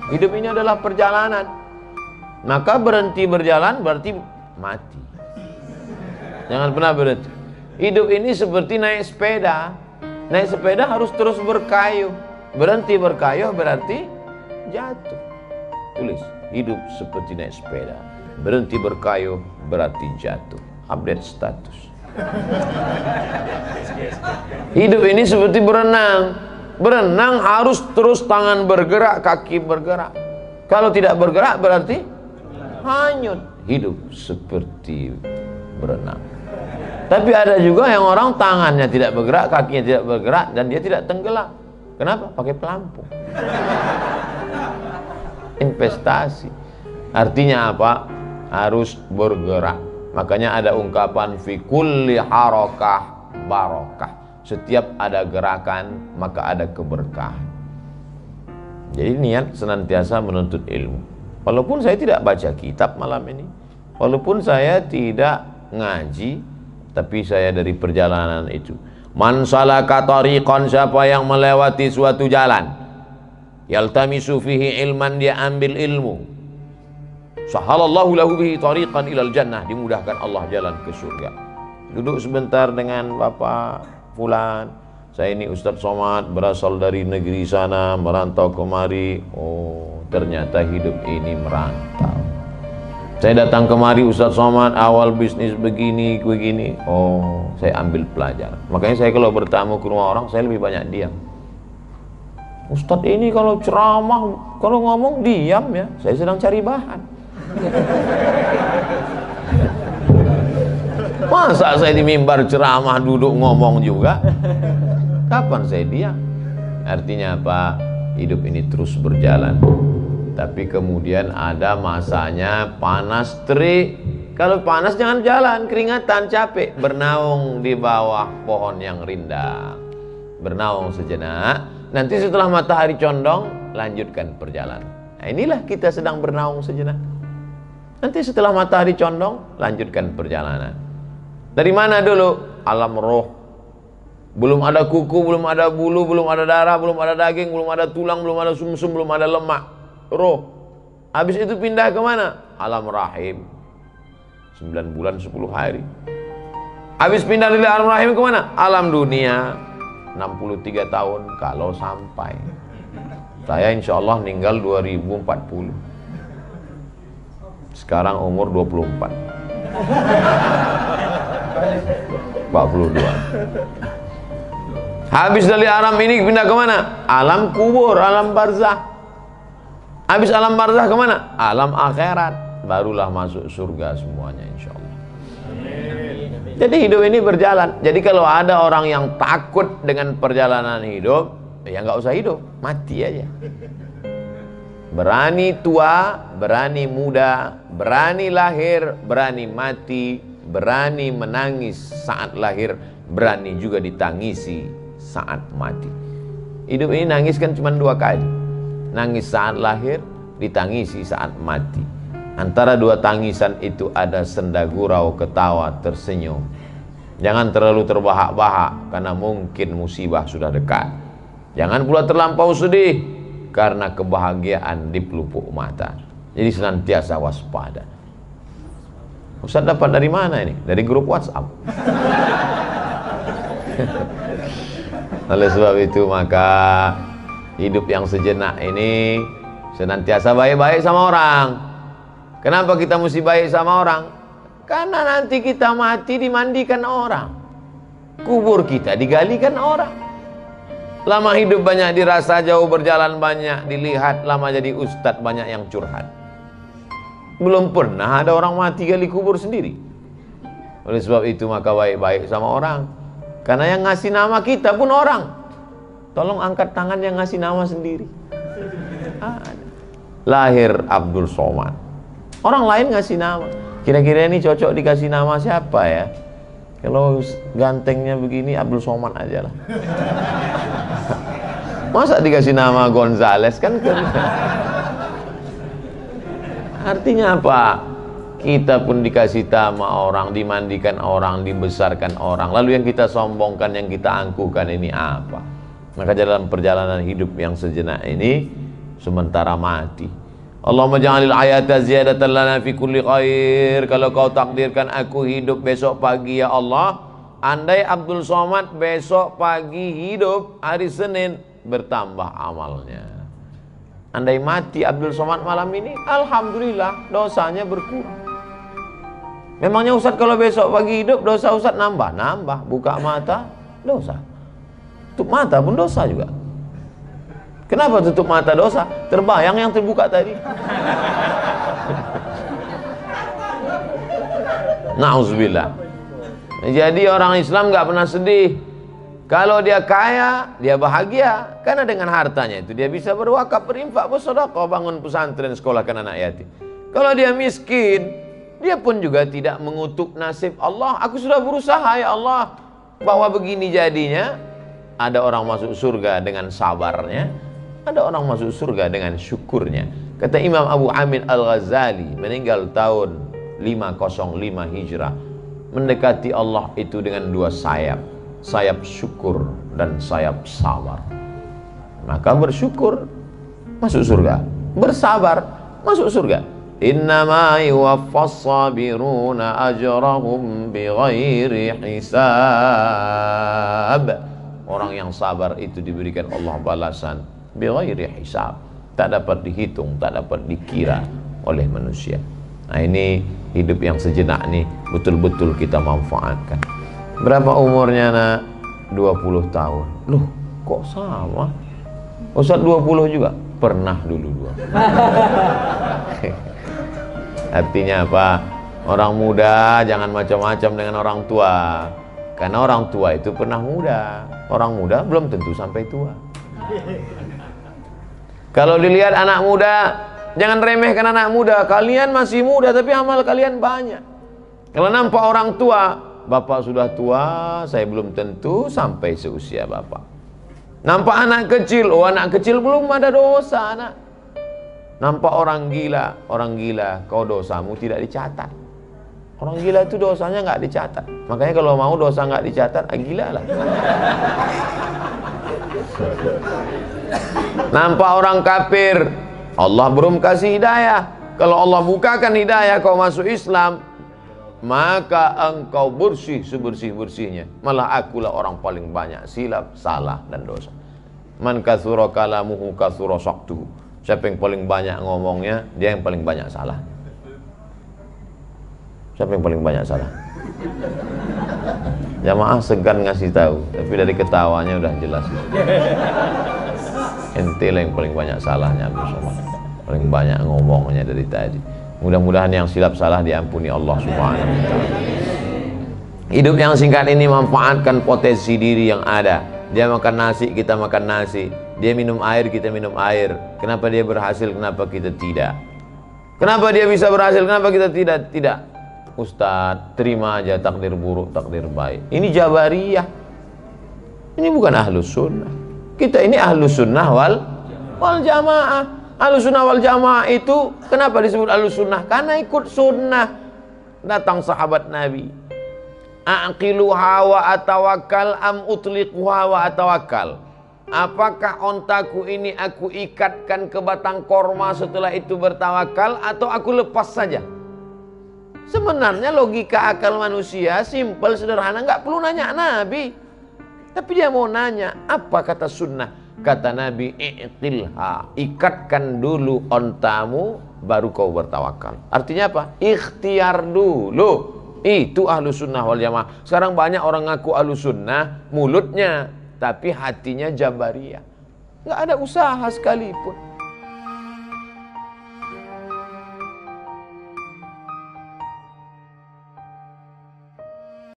Hidup ini adalah perjalanan. Maka berhenti berjalan berarti mati. Jangan pernah berhenti. Hidup ini seperti naik sepeda. Naik sepeda harus terus berkayuh. Berhenti berkayuh berarti jatuh. Tulis, hidup seperti naik sepeda. Berhenti berkayuh berarti jatuh. Update status. Hidup ini seperti berenang. Berenang harus terus tangan bergerak, kaki bergerak. Kalau tidak bergerak berarti hanyut. Hidup seperti berenang. Tapi ada juga yang orang tangannya tidak bergerak, kakinya tidak bergerak, dan dia tidak tenggelam. Kenapa? Pakai pelampung. Investasi. Artinya apa? Harus bergerak. Makanya ada ungkapan fi kulli harakah barakah. Setiap ada gerakan maka ada keberkahan. Jadi niat senantiasa menuntut ilmu. Walaupun saya tidak baca kitab malam ini, walaupun saya tidak ngaji, tapi saya dari perjalanan itu. Man salaka tariqan, siapa yang melewati suatu jalan, yaltamisu fihi ilman, dia ambil ilmu, sahalallahu lahu bihi tariqan ilal jannah, dimudahkan Allah jalan ke surga. Duduk sebentar dengan Bapak Fulan, saya ini Ustadz Somad, berasal dari negeri sana, merantau kemari. Oh, ternyata hidup ini merantau. Saya datang kemari Ustadz Somad, awal bisnis begini. Oh, saya ambil pelajaran. Makanya saya kalau bertamu ke rumah orang, saya lebih banyak diam. Ustadz ini kalau ceramah, kalau ngomong diam ya. Saya sedang cari bahan. Masa saya di mimbar ceramah duduk ngomong juga? Kapan saya diam? Artinya apa? Hidup ini terus berjalan. Tapi kemudian ada masanya panas terik. Kalau panas jangan jalan, keringatan, capek. Bernaung di bawah pohon yang rindang. Bernaung sejenak. Nanti setelah matahari condong, lanjutkan perjalanan. Nah, inilah kita sedang bernaung sejenak. Nanti setelah matahari condong, lanjutkan perjalanan. Dari mana dulu? Alam roh. Belum ada kuku, belum ada bulu, belum ada darah, belum ada daging, belum ada tulang, belum ada sumsum, belum ada lemak. Roh. Habis itu pindah ke mana? Alam rahim. 9 bulan 10 hari. Habis pindah dari alam rahim ke mana? Alam dunia. 63 tahun kalau sampai. Saya insya Allah meninggal 2040. Sekarang umur 24. 42. Habis dari alam ini pindah ke mana? Alam kubur, alam barzah. Habis alam barzah ke mana? Alam akhirat. Barulah masuk surga semuanya insya Allah. Jadi hidup ini berjalan. Jadi kalau ada orang yang takut dengan perjalanan hidup, ya nggak usah hidup, mati aja. Berani tua, berani muda, berani lahir, berani mati, berani menangis saat lahir, berani juga ditangisi saat mati. Hidup ini nangis kan cuma 2 kali. Nangis saat lahir, ditangisi saat mati. Antara 2 tangisan itu ada senda gurau, ketawa, tersenyum. Jangan terlalu terbahak-bahak karena mungkin musibah sudah dekat. Jangan pula terlampau sedih karena kebahagiaan di pelupuk mata. Jadi senantiasa waspada. Ustaz dapat dari mana ini? Dari grup WhatsApp. Oleh sebab itu maka hidup yang sejenak ini senantiasa baik-baik sama orang. Kenapa kita mesti baik sama orang? Karena nanti kita mati dimandikan orang. Kubur kita digalikan orang. Lama hidup banyak dirasa, jauh berjalan banyak dilihat, lama jadi ustadz banyak yang curhat. Belum pernah ada orang mati gali kubur sendiri. Oleh sebab itu maka baik-baik sama orang. Karena yang ngasih nama kita pun orang. Tolong angkat tangan yang ngasih nama sendiri. Lahir Abdul Somad. Orang lain ngasih nama. Kira-kira ini cocok dikasih nama siapa ya? Kalau gantengnya begini Abdul Somad aja lah. Masa dikasih nama Gonzales kan? Artinya apa? Kita pun dikasih nama orang, dimandikan orang, dibesarkan orang. Lalu yang kita sombongkan, yang kita angkuhkan ini apa? Maka dalam perjalanan hidup yang sejenak ini, sementara mati. Allahumma ja'alil hayata ziyadatan lana fi kulli khair. Kalau kau takdirkan aku hidup besok pagi ya Allah, andai Abdul Somad besok pagi hidup hari Senin, bertambah amalnya. Andai mati Abdul Somad malam ini, alhamdulillah dosanya berkurang. Memangnya Ustaz kalau besok pagi hidup dosa Ustaz nambah? Nambah. Buka mata dosa, tutup mata pun dosa juga. Kenapa tutup mata dosa? Terbayang yang terbuka tadi. Na'udzubillah. Jadi orang Islam nggak pernah sedih. Kalau dia kaya, dia bahagia. Karena dengan hartanya itu dia bisa berwakaf, berinfak, bersedekah, bangun pesantren, sekolahkan anak yatim. Kalau dia miskin, dia pun juga tidak mengutuk nasib Allah. Aku sudah berusaha ya Allah, bahwa begini jadinya. Ada orang masuk surga dengan sabarnya, ada orang masuk surga dengan syukurnya. Kata Imam Abu Hamid Al-Ghazali, meninggal tahun 505 Hijrah, mendekati Allah itu dengan dua sayap, sayap syukur dan sayap sabar. Maka bersyukur masuk surga, bersabar masuk surga. Innama yuwaffas sabiruna ajrahum bighairi hisab. Orang yang sabar itu diberikan Allah balasan bighairi hisab, tak dapat dihitung, tak dapat dikira oleh manusia. Nah, ini hidup yang sejenak nih betul-betul kita manfaatkan. Berapa umurnya nak? 20 tahun. Loh, kok sama? Ustaz 20 juga? Pernah dulu 20. Artinya apa? Orang muda jangan macam-macam dengan orang tua. Karena orang tua itu pernah muda. Orang muda belum tentu sampai tua. Kalau dilihat anak muda, jangan remehkan anak muda. Kalian masih muda tapi amal kalian banyak. Kalau nampak orang tua, bapak sudah tua, saya belum tentu sampai seusia bapak. Nampak anak kecil, oh anak kecil belum ada dosa anak. Nampak orang gila, kau dosamu tidak dicatat. Orang gila itu dosanya nggak dicatat. Makanya kalau mau dosa nggak dicatat, gila lah. Nampak orang kafir, Allah belum kasih hidayah. Kalau Allah bukakan hidayah kau masuk Islam, maka engkau bersih sebersih-bersihnya. Malah akulah orang paling banyak silap, salah dan dosa. Man katsura kalamuhu katsura saqtuhu. Siapa yang paling banyak ngomongnya, dia yang paling banyak salah. Siapa yang paling banyak salah? Jamaah segan ngasih tahu, tapi dari ketawanya udah jelas. Ente lah yang paling banyak salahnya, Abdul Somad. Paling banyak ngomongnya dari tadi. Mudah-mudahan yang silap salah diampuni Allah Subhanahu wa ta'ala. Hidup yang singkat ini manfaatkan potensi diri yang ada. Dia makan nasi, kita makan nasi. Dia minum air, kita minum air. Kenapa dia berhasil, kenapa kita tidak? Kenapa dia bisa berhasil, kenapa kita tidak? Tidak. Ustadz, terima aja takdir buruk, takdir baik. Ini Jabariyah. Ini bukan Ahlus Sunnah. Kita ini Ahlus Sunnah wal Jamaah. Ahlus Sunnah wal Jamaah itu kenapa disebut Ahlus Sunnah? Karena ikut sunnah. Datang sahabat Nabi, aqilu hawa atawakkal am utliqu hawa atawakkal. Apakah ontaku ini aku ikatkan ke batang korma setelah itu bertawakal, atau aku lepas saja? Sebenarnya logika akal manusia simpel, sederhana, nggak perlu nanya Nabi. Tapi dia mau nanya, apa kata sunnah? Kata Nabi, i'qilha, ikatkan dulu ontamu, baru kau bertawakal. Artinya apa? Ikhtiar dulu. Itu Ahlus Sunnah wal Jamaah. Sekarang banyak orang ngaku Ahlus Sunnah mulutnya, tapi hatinya Jabariyah. Nggak ada usaha sekalipun.